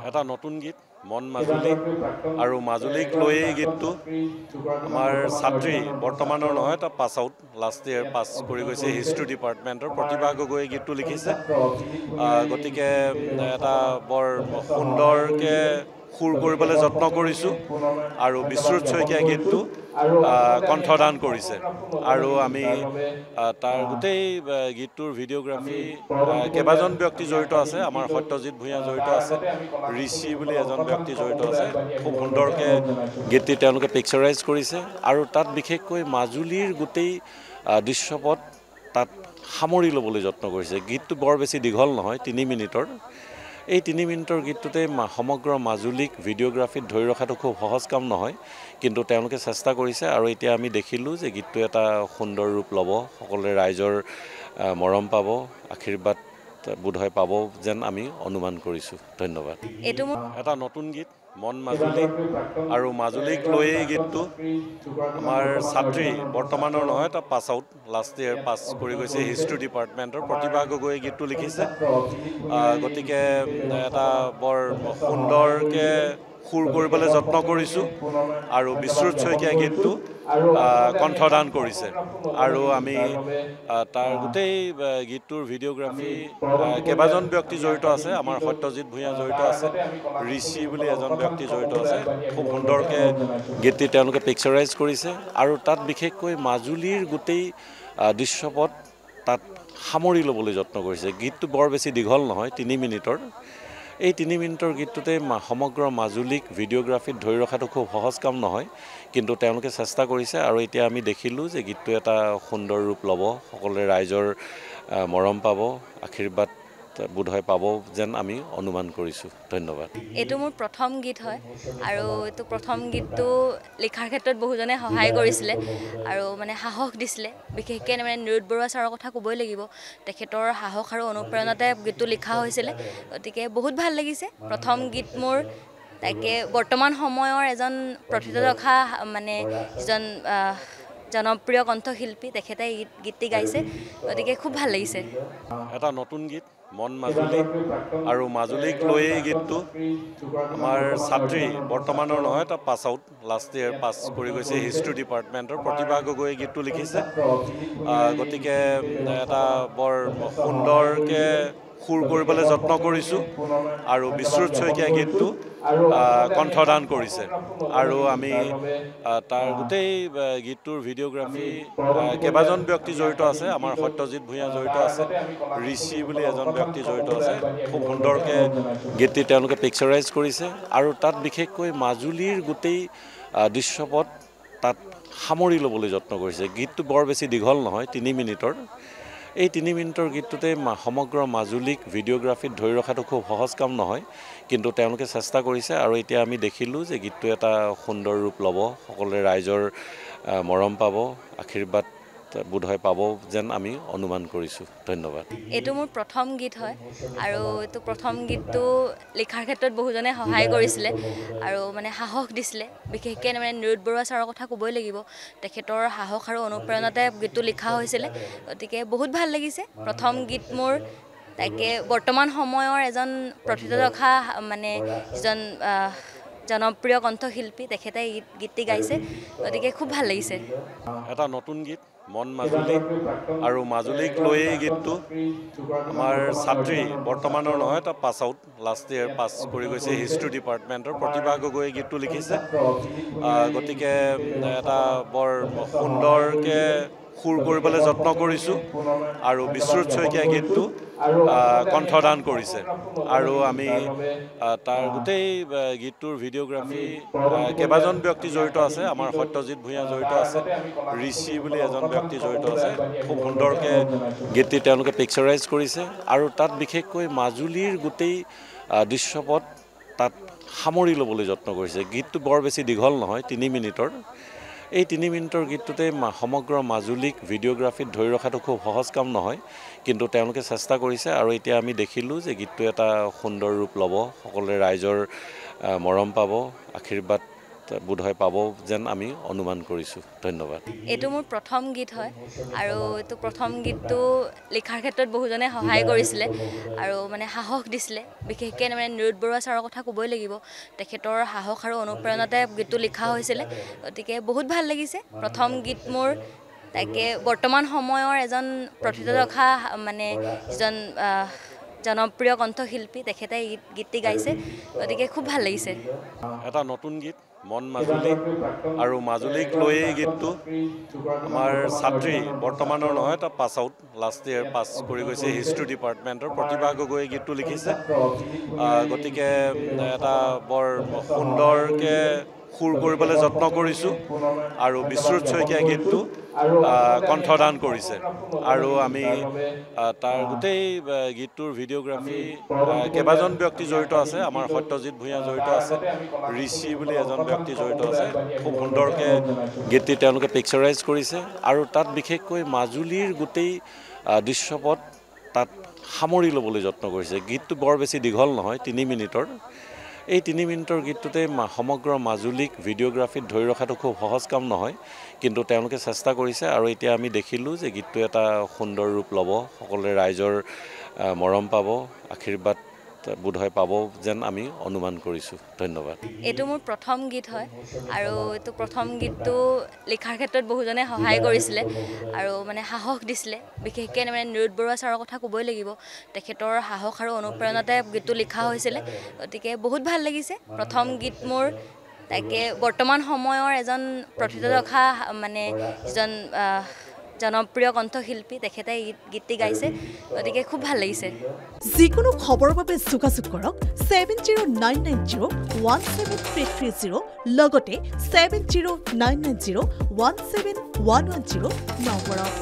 এটা নতুন গীত মন মাজুলী আৰু মাজুলীক লৈয়ে গীতটো আমাৰ ছাত্ৰী বৰ্তমানৰ নহয় এটা পাছ আউট লাষ্ট ইয়েৰ পাছ কৰি গৈছে হিষ্ট্ৰী ডিপাৰ্টমেণ্টৰ প্ৰতিভা গগৈয়ে গীতটো লিখিছে গতিকে এটা বৰ সুন্দৰকৈ সুৰ কৰিবলৈ যত্ন কৰিছোঁ আৰু বিশ্বৰুত শইকীয়া গীতটো কণ্ঠদান কৰিছে আৰু আমি তাৰ গোটেই গীতটোৰ ভিডিঅ'গ্ৰাফী কেইবাজন ব্যক্তি জড়িত আছে আমাৰ সত্যজিৎ ভূঞা জড়িত আছে ঋষি বুলি এজন ব্যক্তি জড়িত আছে খুব সুন্দৰকৈ গীতটি তেওঁলোকে পিকচাৰাইজ কৰিছে আৰু তাত বিশেষকৈ মাজুলীৰ গোটেই দৃশ্যপট তাত সামৰি ল'বলৈ যত্ন কৰিছে গীতটো বৰ বেছি দীঘল নহয় 3 মিনিটৰ এই 3 মিনিটৰ গীতটোতে সমগ্ৰ মাজুলীক ভিডিঅ'গ্ৰাফিত ধৰি ৰখাটো খুব সহজ কাম নহয় কিন্তু তেওঁলোকে চেষ্টা কৰিছে আৰু এতিয়া আমি দেখিলোঁ যে গীতটো এটা সুন্দৰ ৰূপ ল'ব সকলোৱে ৰাইজৰ মৰম পাব আশীৰ্বাদ বোধহয় পাব যেন আমি অনুমান কৰিছোঁ ধন্যবাদ এটা নতুন গীত মন মাজুলী আৰু মাজুলীক লৈয়ে গীতটো আমাৰ ছাত্ৰী বৰ্তমানৰ নহয় এটা পাছ আউট লাষ্ট ইয়েৰ পাছ কৰি গৈছে হিষ্ট্ৰী ডিপাৰ্টমেণ্টৰ প্ৰতিভা গগৈয়ে গীতটো লিখিছে গতিকে এটা বৰ সুন্দৰকৈ সুৰ কৰিবলৈ যত্ন কৰিছোঁ আৰু বিশ্বৰুত শইকীয়া গীতটো কণ্ঠদান কৰিছে আৰু আমি তাৰ গোটেই গীতটোৰ ভিডিঅ'গ্ৰাফী কেইবাজন ব্যক্তি জড়িত আছে আমাৰ সত্যজিৎ ভূঞা জড়িত আছে ঋষি বুলি এজন ব্যক্তি জড়িত আছে খুব সুন্দৰকৈ গীতটি তেওঁলোকে পিকচাৰাইজ কৰিছে আৰু তাত বিশেষকৈ মাজুলীৰ গোটেই দৃশ্যপট তাত সামৰি ল'বলৈ যত্ন কৰিছে গীতটো বৰ বেছি দীঘল নহয় 3 মিনিটৰ এই 3 মিনিটৰ গীতটোতে সমগ্ৰ মাজুলীক ভিডিঅ'গ্ৰাফিত ধৰি ৰখাটো খুব সহজ কাম নহয় কিন্তু তেওঁলোকে চেষ্টা কৰিছে আৰু এতিয়া আমি দেখিলোঁ যে গীতটো এটা সুন্দৰ ৰূপ ল'ব সকলোৱে ৰাইজৰ মৰম পাব আশীৰ্বাদ বোধহয় পাব যেন আমি অনুমান কৰিছোঁ ধন্যবাদ এইটো মোৰ প্ৰথম গীত হয় আৰু এইটো প্ৰথম গীতটো লিখাৰ ক্ষেত্ৰত বহুজনে সহায় কৰিছিলে আৰু মানে সাহস দিছিলে বিশেষকৈ মানে নিৰুদ বৰুৱা ছাৰৰ কথা ক'বই লাগিব তেখেতৰ সাহস আৰু অনুপ্ৰেৰণাতে গীতটো লিখা হৈছিলে গতিকে বহুত ভাল লাগিছে প্ৰথম গীত মোৰ তাকে বৰ্তমান সময়ৰ এজন প্ৰথিতযশা মানে এজন জনপ্ৰিয় কণ্ঠশিল্পী তেখেতে গীতটি গাইছে গতিকে খুব ভাল লাগিছে এটা নতুন গীত মন মাজুলী আৰু মাজুলীক লৈয়ে গীতটো আমাৰ ছাত্ৰী বৰ্তমানৰ নহয় এটা পাছ আউট লাষ্ট ইয়েৰ পাছ কৰি গৈছে হিষ্ট্ৰী ডিপাৰ্টমেণ্টৰ প্ৰতিভা গগৈয়ে গীতটো লিখিছে গতিকে এটা বৰ সুন্দৰকৈ সুৰ কৰিবলৈ যত্ন কৰিছোঁ আৰু বিশ্বৰুত শইকীয়া গীতটো কণ্ঠদান কৰিছে আৰু আমি তাৰ গোটেই গীতটোৰ ভিডিঅ'গ্ৰাফী কেইবাজন ব্যক্তি জড়িত আছে আমাৰ সত্যজিৎ ভূঞা জড়িত আছে ঋষি বুলি এজন ব্যক্তি জড়িত আছে খুব সুন্দৰকৈ গীতটি তেওঁলোকে পিকচাৰাইজ কৰিছে আৰু তাত বিশেষকৈ মাজুলীৰ গোটেই দৃশ্যপট তাত সামৰি ল'বলৈ যত্ন কৰিছে গীতটো বৰ বেছি দীঘল নহয় 3 মিনিটৰ এই 3 মিনিটৰ গীতটোতে সমগ্ৰ মাজুলীক ভিডিঅ'গ্ৰাফিত ধৰি ৰখাটো খুব সহজ কাম নহয় কিন্তু তেওঁলোকে চেষ্টা কৰিছে আৰু এতিয়া আমি দেখিলোঁ যে গীতটো এটা সুন্দৰ ৰূপ ল'ব সকলোৱে ৰাইজৰ মৰম পাব আশীৰ্বাদ বোধহয় পাব যেন আমি অনুমান কৰিছোঁ ধন্যবাদ এইটো মোৰ প্ৰথম গীত হয় আৰু এইটো প্ৰথম গীতটো লিখাৰ ক্ষেত্ৰত বহুজনে সহায় কৰিছিলে আৰু মানে সাহস দিছিলে বিশেষকৈ মানে নিৰুদ বৰুৱা ছাৰৰ কথা ক'বই লাগিব তেখেতৰ সাহস আৰু অনুপ্ৰেৰণাতে গীতটো লিখা হৈছিলে গতিকে বহুত ভাল লাগিছে প্ৰথম গীত মোৰ তাকে বৰ্তমান সময়ৰ এজন প্ৰথিতযশা মানে এজন জনপ্ৰিয় কণ্ঠশিল্পী তেখেতে গীতটি গাইছে গতিকে খুব ভাল লাগিছে এটা নতুন গীত মন মাজুলী আৰু মাজুলীক লৈয়ে গীতটো আমাৰ ছাত্ৰী বৰ্তমানৰ নহয় এটা পাছ আউট লাষ্ট ইয়েৰ পাছ কৰি গৈছে হিষ্ট্ৰী ডিপাৰ্টমেণ্টৰ প্ৰতিভা গগৈয়ে গীতটো লিখিছে গতিকে এটা বৰ সুন্দৰকৈ সুৰ কৰিবলৈ যত্ন কৰিছোঁ আৰু বিশ্বৰুত শইকীয়া গীতটো কণ্ঠদান কৰিছে আৰু আমি তাৰ গোটেই গীতটোৰ ভিডিঅ'গ্ৰাফী কেইবাজন ব্যক্তি জড়িত আছে আমাৰ সত্যজিৎ ভূঞা জড়িত আছে ঋষি বুলি এজন ব্যক্তি জড়িত আছে খুব সুন্দৰকৈ গীতটি তেওঁলোকে পিকচাৰাইজ কৰিছে আৰু তাত বিশেষকৈ মাজুলীৰ গোটেই দৃশ্যপট তাত সামৰি ল'বলৈ যত্ন কৰিছে গীতটো বৰ বেছি দীঘল নহয় 3 মিনিটৰ এই 3 মিনিটৰ গীতটোতে সমগ্ৰ মাজুলীক ভিডিঅ'গ্ৰাফিত ধৰি ৰখাটো খুব সহজ কাম নহয় কিন্তু তেওঁলোকে চেষ্টা কৰিছে আৰু এতিয়া আমি দেখিলোঁ যে গীতটো এটা সুন্দৰ ৰূপ ল'ব সকলোৱে ৰাইজৰ মৰম পাব আশীৰ্বাদ বোধহয় পাব যেন আমি অনুমান কৰিছোঁ ধন্যবাদ এইটো মোৰ প্ৰথম গীত হয় আৰু এইটো প্ৰথম গীতটো লিখাৰ ক্ষেত্ৰত বহুজনে সহায় কৰিছিলে আৰু মানে সাহস দিছিলে বিশেষকৈ মানে নিৰুদ বৰুৱা ছাৰৰ কথা ক'বই লাগিব তেখেতৰ সাহস আৰু অনুপ্ৰেৰণাতে গীতটো লিখা হৈছিলে গতিকে বহুত ভাল লাগিছে প্ৰথম গীত মোৰ তাকে বৰ্তমান সময়ৰ এজন প্ৰথিত ৰখা মানে এজন জনপ্ৰিয় কণ্ঠশিল্পী তেখেতে গীতটি গাইছে গতিকে খুব ভাল লাগিছে এটা নতুন গীত মন মাজুলী আৰু মাজুলীক লৈয়ে গীতটো আমাৰ ছাত্ৰী বৰ্তমানৰ নহয় এটা পাছ আউট লাষ্ট ইয়েৰ পাছ কৰি গৈছে হিষ্ট্ৰী ডিপাৰ্টমেণ্টৰ প্ৰতিভা গগৈয়ে গীতটো লিখিছে গতিকে এটা বৰ সুন্দৰকৈ সুৰ কৰিবলৈ যত্ন কৰিছোঁ আৰু বিশ্বৰুত শইকীয়া গীতটো কণ্ঠদান কৰিছে আৰু আমি তাৰ গোটেই গীতটোৰ ভিডিঅ'গ্ৰাফী কেইবাজন ব্যক্তি জড়িত আছে আমাৰ সত্যজিৎ ভূঞা জড়িত আছে ঋষি বুলি এজন ব্যক্তি জড়িত আছে খুব সুন্দৰকৈ গীতটি তেওঁলোকে পিকচাৰাইজ কৰিছে আৰু তাত বিশেষকৈ মাজুলীৰ গোটেই দৃশ্যপট তাত সামৰি ল'বলৈ যত্ন কৰিছে গীতটো বৰ বেছি দীঘল নহয় 3 মিনিটৰ এই 3 মিনিটৰ গীতটোতে সমগ্ৰ মাজুলীক ভিডিঅ'গ্ৰাফীত ধৰি ৰখাটো খুব সহজ কাম নহয় কিন্তু তেওঁলোকে চেষ্টা কৰিছে আৰু এতিয়া আমি দেখিলোঁ যে গীতটো এটা সুন্দৰ ৰূপ ল'ব সকলোৱে ৰাইজৰ মৰম পাব আশীৰ্বাদ বোধহয় পাব যেন আমি অনুমান কৰিছোঁ ধন্যবাদ এইটো মোৰ প্ৰথম গীত হয় আৰু এইটো প্ৰথম গীতটো লিখাৰ ক্ষেত্ৰত বহুজনে সহায় কৰিছিলে আৰু মানে সাহস দিছিলে বিশেষকৈ মানে নিৰুদ বৰুৱা ছাৰৰ কথা ক'বই লাগিব তেখেতৰ সাহস আৰু অনুপ্ৰেৰণাতে গীতটো লিখা হৈছিলে গতিকে বহুত ভাল লাগিছে প্ৰথম গীত মোৰ তাকে বৰ্তমান সময়ৰ এজন প্ৰথিত ৰখা মানে এজন জনপ্ৰিয় কণ্ঠশিল্পী তেখেতে গীতটি গাইছে গতিকে খুব ভাল লাগিছে যিকোনো খবৰৰ বাবে যোগাযোগ কৰক 7099017330 লগতে 7099017110 নম্বৰত